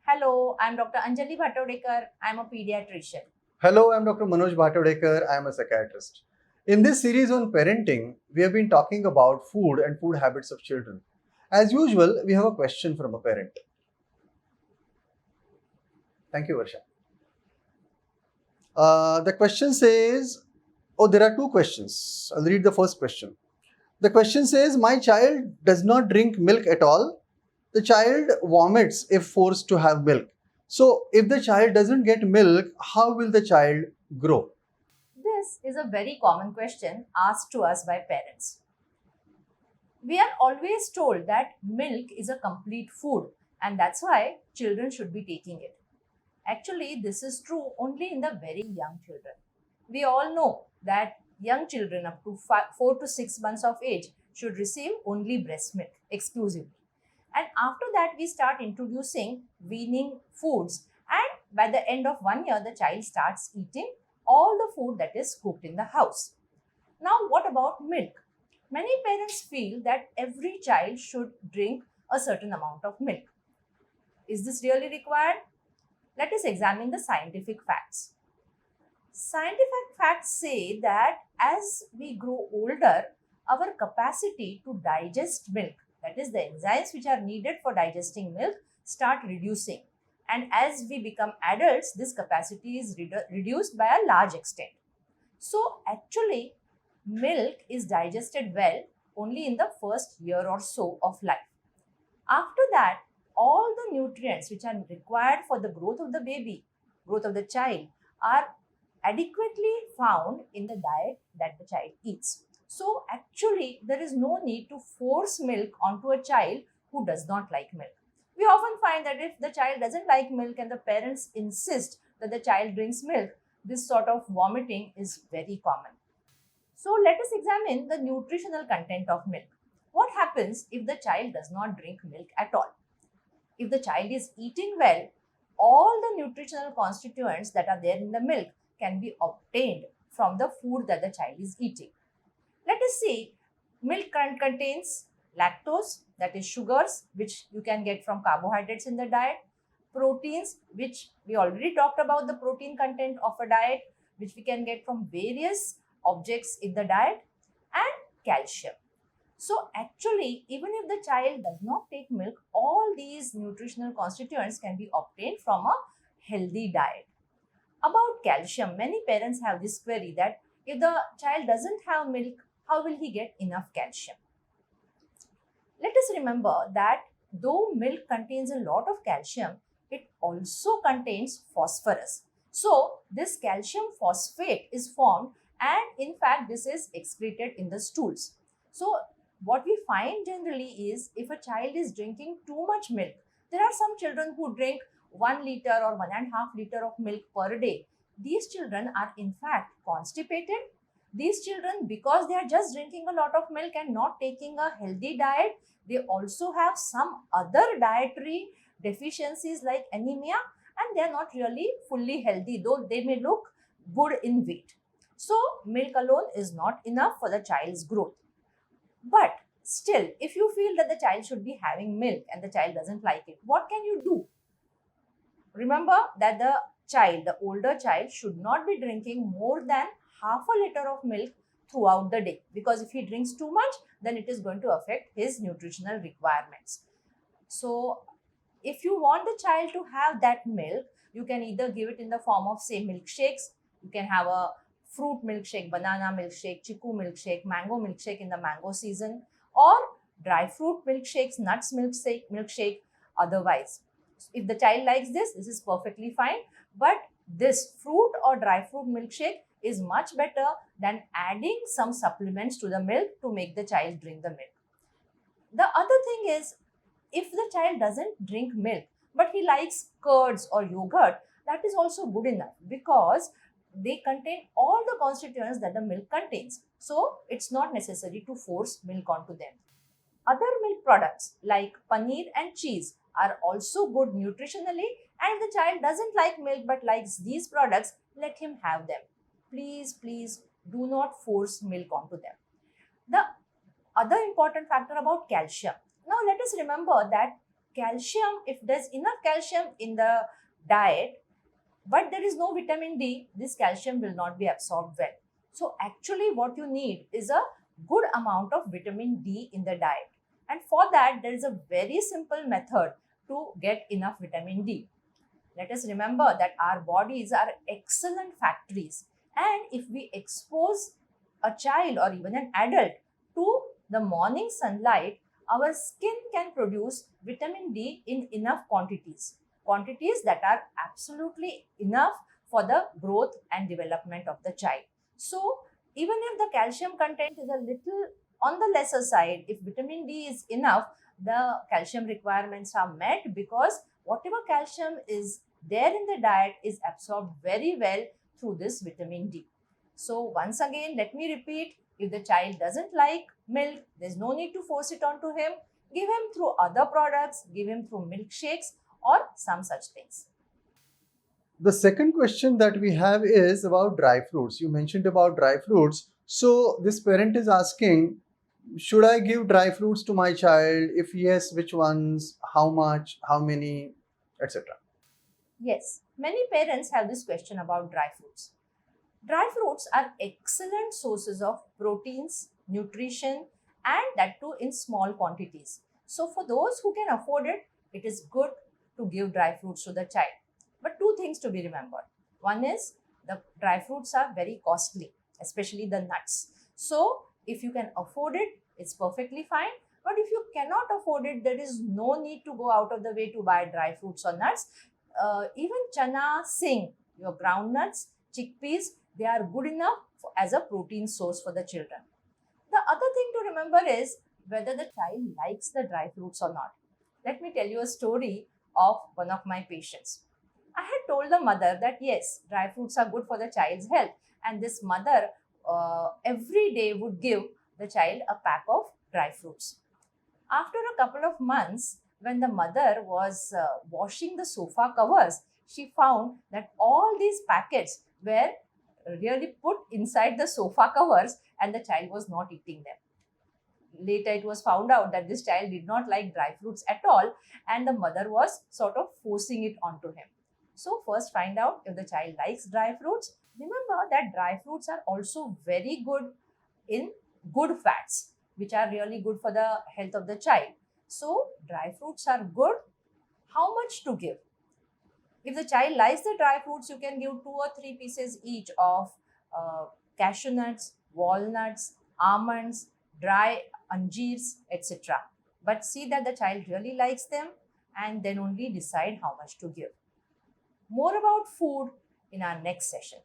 Hello, I'm Dr. Anjali Bhatawdekar. I'm a pediatrician. Hello, I'm Dr. Manoj Bhatawdekar. I'm a psychiatrist. In this series on parenting, we have been talking about food and food habits of children. As usual, we have a question from a parent. Thank you, Varsha. The question says, there are two questions. I'll read the first question. The question says, my child does not drink milk at all. The child vomits if forced to have milk. So, if the child doesn't get milk, how will the child grow? This is a very common question asked to us by parents. We are always told that milk is a complete food and that's why children should be taking it. Actually, this is true only in the very young children. We all know that young children up to 4 to 6 months of age should receive only breast milk exclusively. And after that, we start introducing weaning foods. And by the end of 1 year, the child starts eating all the food that is cooked in the house. Now, what about milk? Many parents feel that every child should drink a certain amount of milk. Is this really required? Let us examine the scientific facts. Scientific facts say that as we grow older, our capacity to digest milk, that is, the enzymes which are needed for digesting milk, start reducing. And as we become adults, this capacity is reduced by a large extent. So, actually, milk is digested well only in the first year or so of life. After that, all the nutrients which are required for the growth of the baby, growth of the child, are adequately found in the diet that the child eats. So, actually, there is no need to force milk onto a child who does not like milk. We often find that if the child doesn't like milk and the parents insist that the child drinks milk, this sort of vomiting is very common. So, let us examine the nutritional content of milk. What happens if the child does not drink milk at all? If the child is eating well, all the nutritional constituents that are there in the milk can be obtained from the food that the child is eating. Let us see, milk contains lactose, that is sugars, which you can get from carbohydrates in the diet, proteins, which we already talked about the protein content of a diet, which we can get from various objects in the diet, and calcium. So actually, even if the child does not take milk, all these nutritional constituents can be obtained from a healthy diet. About calcium, many parents have this query that if the child doesn't have milk, how will he get enough calcium? Let us remember that though milk contains a lot of calcium, it also contains phosphorus. So, this calcium phosphate is formed, and in fact, this is excreted in the stools. So, what we find generally is if a child is drinking too much milk, there are some children who drink 1 liter or 1.5 liter of milk per day. These children are in fact constipated. These children, because they are just drinking a lot of milk and not taking a healthy diet, they also have some other dietary deficiencies like anemia, and they are not really fully healthy, though they may look good in weight. So, milk alone is not enough for the child's growth. But still, if you feel that the child should be having milk and the child doesn't like it, what can you do? Remember that the older child, should not be drinking more than half a liter of milk throughout the day, because if he drinks too much, then it is going to affect his nutritional requirements. So, if you want the child to have that milk, you can either give it in the form of, say, milkshakes. You can have a fruit milkshake, banana milkshake, chiku milkshake, mango milkshake in the mango season, or dry fruit milkshakes, nuts milkshake. Otherwise, if the child likes this is perfectly fine. But this fruit or dry fruit milkshake is much better than adding some supplements to the milk to make the child drink the milk. The other thing is, if the child doesn't drink milk but he likes curds or yogurt, that is also good enough because they contain all the constituents that the milk contains. So it's not necessary to force milk onto them. Other milk products like paneer and cheese are also good nutritionally, and if the child doesn't like milk but likes these products, let him have them. Please do not force milk onto them. The other important factor about calcium. Now let us remember that calcium, if there's enough calcium in the diet, but there is no vitamin D, this calcium will not be absorbed well. So actually what you need is a good amount of vitamin D in the diet. And for that, there is a very simple method to get enough vitamin D. Let us remember that our bodies are excellent factories. And if we expose a child or even an adult to the morning sunlight, our skin can produce vitamin D in enough quantities that are absolutely enough for the growth and development of the child. So, even if the calcium content is a little on the lesser side, if vitamin D is enough, the calcium requirements are met because whatever calcium is there in the diet is absorbed very well through this vitamin D. So, once again, let me repeat, if the child doesn't like milk, there's no need to force it onto him. Give him through other products, give him through milkshakes or some such things. The second question that we have is about dry fruits. You mentioned about dry fruits. So this parent is asking, should I give dry fruits to my child? If yes, which ones, how much, how many, etc. Yes, many parents have this question about dry fruits. Dry fruits are excellent sources of proteins, nutrition, and that too in small quantities. So, for those who can afford it, it is good to give dry fruits to the child. But two things to be remembered. One is the dry fruits are very costly, especially the nuts. So, if you can afford it, it's perfectly fine. But if you cannot afford it, there is no need to go out of the way to buy dry fruits or nuts. Even chana, sing, your groundnuts, chickpeas, they are good enough as a protein source for the children. The other thing to remember is whether the child likes the dry fruits or not. Let me tell you a story of one of my patients. I had told the mother that yes, dry fruits are good for the child's health, and this mother every day would give the child a pack of dry fruits. After a couple of months, when the mother was washing the sofa covers, she found that all these packets were really put inside the sofa covers and the child was not eating them. Later, it was found out that this child did not like dry fruits at all and the mother was sort of forcing it onto him. So, first find out if the child likes dry fruits. Remember that dry fruits are also very good in good fats, which are really good for the health of the child. So, dry fruits are good. How much to give? If the child likes the dry fruits, you can give 2 or 3 pieces each of cashew nuts, walnuts, almonds, dry anjeers, etc. But see that the child really likes them and then only decide how much to give. More about food in our next session.